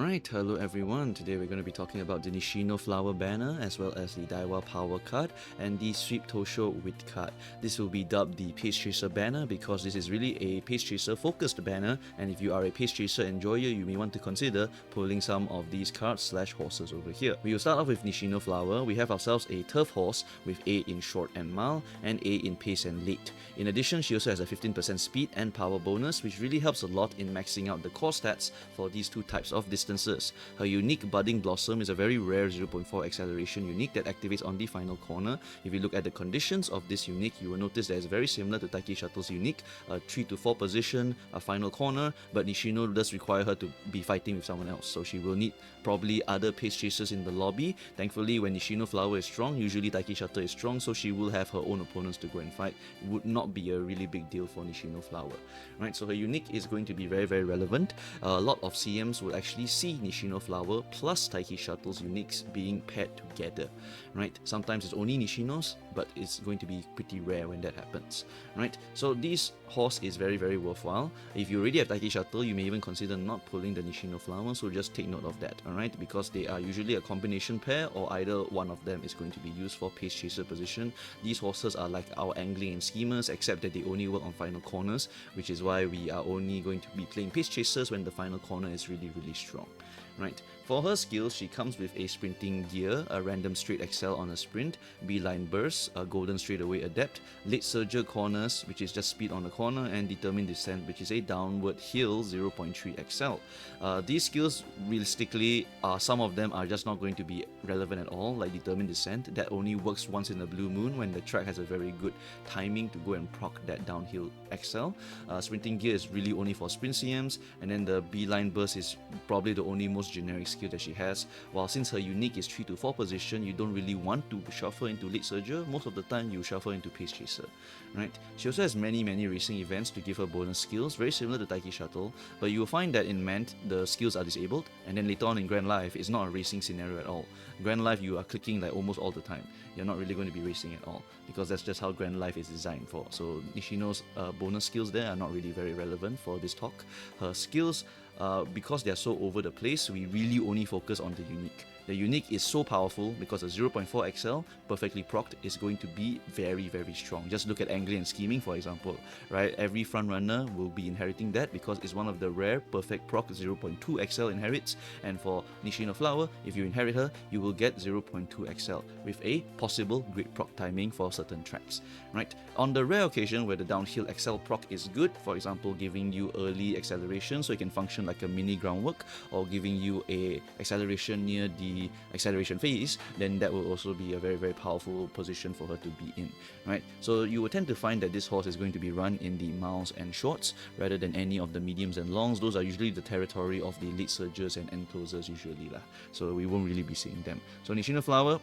Alright, hello everyone. Today we're going to be talking about the Nishino Flower banner as well as the Daiwa Power card and the Sweep Tosho Wit card. This will be dubbed the Pace Chaser banner because this is really a Pace Chaser focused banner, and if you are a Pace Chaser enjoyer, you may want to consider pulling some of these cards slash horses over here. We will start off with Nishino Flower. We have ourselves a turf horse with A in short and mile and A in pace and late. In addition, she also has a 15% speed and power bonus, which really helps a lot in maxing out the core stats for these two types of distances. Her unique Budding Blossom is a very rare 0.4 acceleration unique that activates on the final corner. If you look at the conditions of this unique, you will notice that it's very similar to Taiki Shuttle's unique, a 3 to 4 position, a final corner, but Nishino does require her to be fighting with someone else, so she will need probably other pace chasers in the lobby. Thankfully, when Nishino Flower is strong, usually Taiki Shuttle is strong, so she will have her own opponents to go and fight. It would not be a really big deal for Nishino Flower. Right, so her unique is going to be very relevant. A lot of CMs will actually see Nishino Flower plus Taiki Shuttle's uniques being paired together. Right, sometimes it's only Nishino's, but it's going to be pretty rare when that happens. Right, so this horse is very worthwhile. If you already have Taiki Shuttle, you may even consider not pulling the Nishino Flower, so just take note of that. Alright, because they are usually a combination pair, or either one of them is going to be used for pace chaser position. These horses are like our angling and schemers, except that they only work on final corners, which is why we are only going to be playing pace chasers when the final corner is really strong. Right. For her skills, she comes with a sprinting gear, a random straight excel on a sprint, beeline burst, a golden straightaway adept, late surger corners, which is just speed on the corner, and determined descent, which is a downward hill 0.3 excel. These skills, realistically, some of them are just not going to be relevant at all, like determined descent. That only works once in a blue moon when the track has a very good timing to go and proc that downhill excel. Sprinting gear is really only for sprint CMs, and then the beeline burst is probably the only most generic skill that she has. While since her unique is 3 to 4 position, you don't really want to shuffle into late surger. Most of the time you shuffle into pace chaser. Right? She also has many racing events to give her bonus skills, very similar to Taiki Shuttle, but you will find that in Mant the skills are disabled, and then later on in Grand Life it's not a racing scenario at all. Grand Life you are clicking like almost all the time. You're not really going to be racing at all, because that's just how Grand Life is designed for. So Nishino's bonus skills there are not really very relevant for this talk. Her skills, because they are so over the place, we really only focus on the unique. The unique is so powerful because a 0.4 XL perfectly procced is going to be very strong. Just look at angling and scheming, for example, right? Every front runner will be inheriting that because it's one of the rare perfect proc 0.2 XL inherits, and for Nishino Flower, if you inherit her, you will get 0.2 XL with a possible great proc timing for certain tracks, right? On the rare occasion where the downhill XL proc is good, for example, giving you early acceleration so it can function like a mini groundwork, or giving you a acceleration near the acceleration phase, then that will also be a very powerful position for her to be in, right? So you will tend to find that this horse is going to be run in the miles and shorts rather than any of the mediums and longs. Those are usually the territory of the late surgers and end closers usually lah. So we won't really be seeing them. So Nishino Flower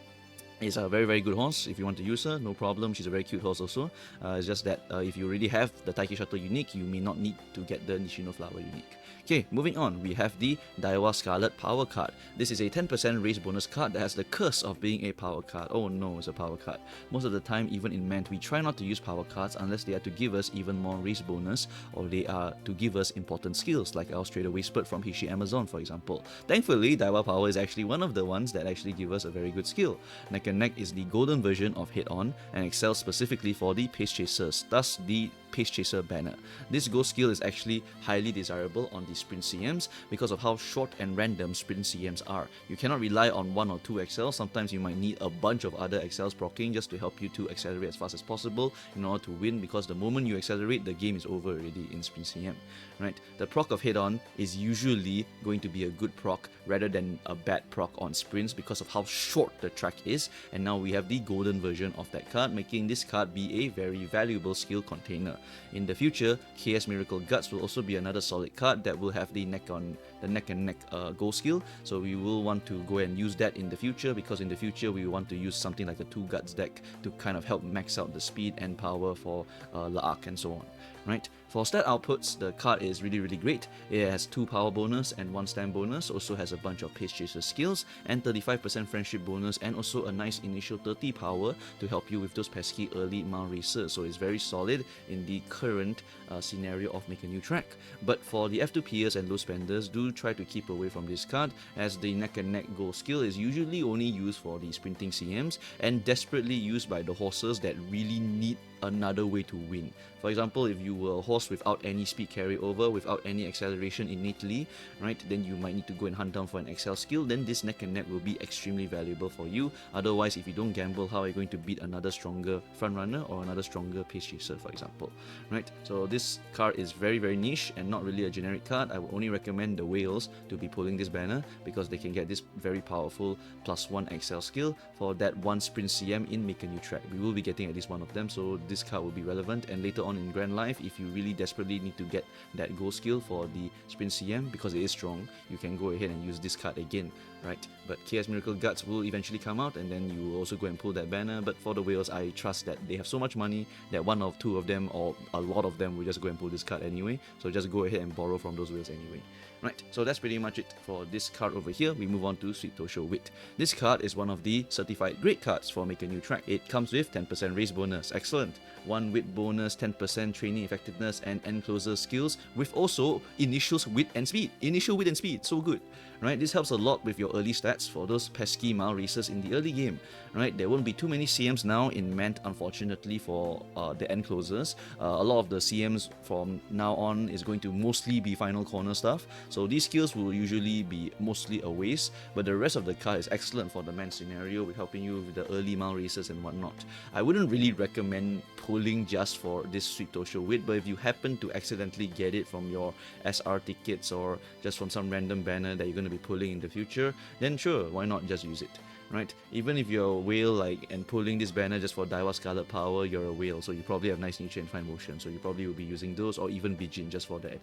is a very good horse. If you want to use her, no problem. She's a very cute horse also. It's just that if you already have the Taiki Shuttle unique, you may not need to get the Nishino Flower unique. Okay, moving on, we have the Daiwa Scarlet Power card. This is a 10% race bonus card that has the curse of being a power card. Oh no, it's a power card. Most of the time, even in Mant, we try not to use power cards unless they are to give us even more race bonus, or they are to give us important skills, like our straightaway spurt from Hishi Amazon, for example. Thankfully, Daiwa Power is actually one of the ones that actually give us a very good skill. Neck and Neck is the golden version of Head On and excels specifically for the pace chasers, thus the pace chaser banner. This ghost skill is actually highly desirable on the sprint CMs because of how short and random sprint CMs are. You cannot rely on 1 or 2 XLs. Sometimes you might need a bunch of other XLs proccing just to help you to accelerate as fast as possible in order to win, because the moment you accelerate, the game is over already in sprint CM. Right? The proc of Head On is usually going to be a good proc rather than a bad proc on sprints because of how short the track is, and now we have the golden version of that card, making this card be a very valuable skill container. In the future, KS Miracle Guts will also be another solid card that will have the neck and neck go skill, so we will want to go and use that in the future, because in the future we want to use something like a 2 guts deck to kind of help max out the speed and power for La'ak and so on. Right? For stat outputs, the card is really great. It has 2 power bonus and 1 stand bonus, also has a bunch of Pace Chaser skills, and 35% friendship bonus, and also a nice initial 30 power to help you with those pesky early mount racers. So it's very solid in the current scenario of Make a New Track. But for the F2Pers and low spenders, do try to keep away from this card, as the neck and neck goal skill is usually only used for the sprinting CMs and desperately used by the horses that really need another way to win. For example, if you were a horse without any speed carryover, without any acceleration innately, right, then you might need to go and hunt down for an excel skill, then this neck and neck will be extremely valuable for you. Otherwise, if you don't gamble, how are you going to beat another stronger front runner or another stronger pace chaser, for example, right? So this card is very niche and not really a generic card. I would only recommend the whales to be pulling this banner because they can get this very powerful +1 excel skill for that 1 sprint CM in Make a New Track. We will be getting at least one of them, so this card will be relevant, and later on in Grand Life, if you really desperately need to get that goal skill for the sprint CM because it is strong, you can go ahead and use this card again, right? But KS Miracle Guts will eventually come out, and then you will also go and pull that banner. But for the whales, I trust that they have so much money that one or two of them or a lot of them will just go and pull this card anyway, so just go ahead and borrow from those whales anyway. Right, so that's pretty much it for this card over here. We move on to Sweet Tosho Wit. This card is one of the certified great cards for Make a New Track. It comes with 10% race bonus, excellent, 1 wit bonus, 10% training effectiveness and end closer skills, with also initials wit and speed. Initial wit and speed, so good. Right, this helps a lot with your early stats for those pesky mile racers in the early game. Right, there won't be too many CMs now in Mant, unfortunately, for the end closers. A lot of the CMs from now on is going to mostly be final corner stuff, so these skills will usually be mostly a waste, but the rest of the card is excellent for the Mant scenario with helping you with the early mile racers and whatnot. I wouldn't really recommend pulling just for this Sweet Tosho Wit, but if you happen to accidentally get it from your SR tickets or just from some random banner that you're going to be pulling in the future, then sure, why not just use it, right? Even if you're a whale and pulling this banner just for Daiwa Scarlet power, you're a whale, so you probably have nice nature and fine motion, so you probably will be using those, or even Bijin just for that,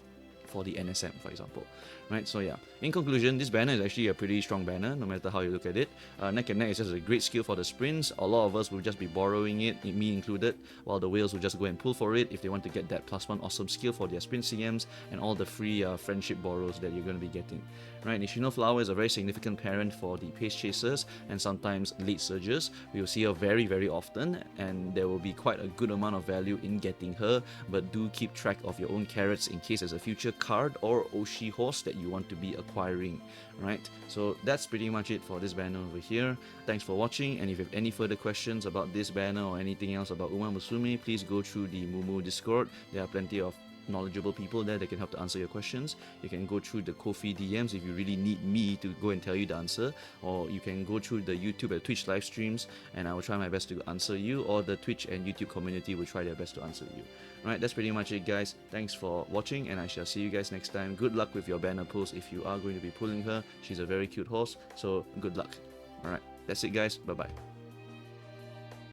for the NSM, for example, right? So yeah, in conclusion, this banner is actually a pretty strong banner, no matter how you look at it. Neck and neck is just a great skill for the sprints. A lot of us will just be borrowing it, me included, while the whales will just go and pull for it if they want to get that +1 awesome skill for their sprint CMs and all the free friendship borrows that you're going to be getting. Right, Nishino Flower is a very significant parent for the pace chasers and sometimes late surgers. We will see her very often, and there will be quite a good amount of value in getting her, but do keep track of your own carrots in case there's a future card or Oshi horse that you want to be acquiring. Right, so that's pretty much it for this banner over here. Thanks for watching, and if you have any further questions about this banner or anything else about Umamusume, please go through the Moomoo Discord. There are plenty of knowledgeable people there that can help to answer your questions. You can go through the Ko-fi DMs if you really need me to go and tell you the answer, or you can go through the YouTube and Twitch live streams and I will try my best to answer you, or the Twitch and YouTube community will try their best to answer you. Alright, that's pretty much it, guys. Thanks for watching, and I shall see you guys next time. Good luck with your banner pulls if you are going to be pulling her. She's a very cute horse, so good luck. Alright, that's it, guys. Bye bye.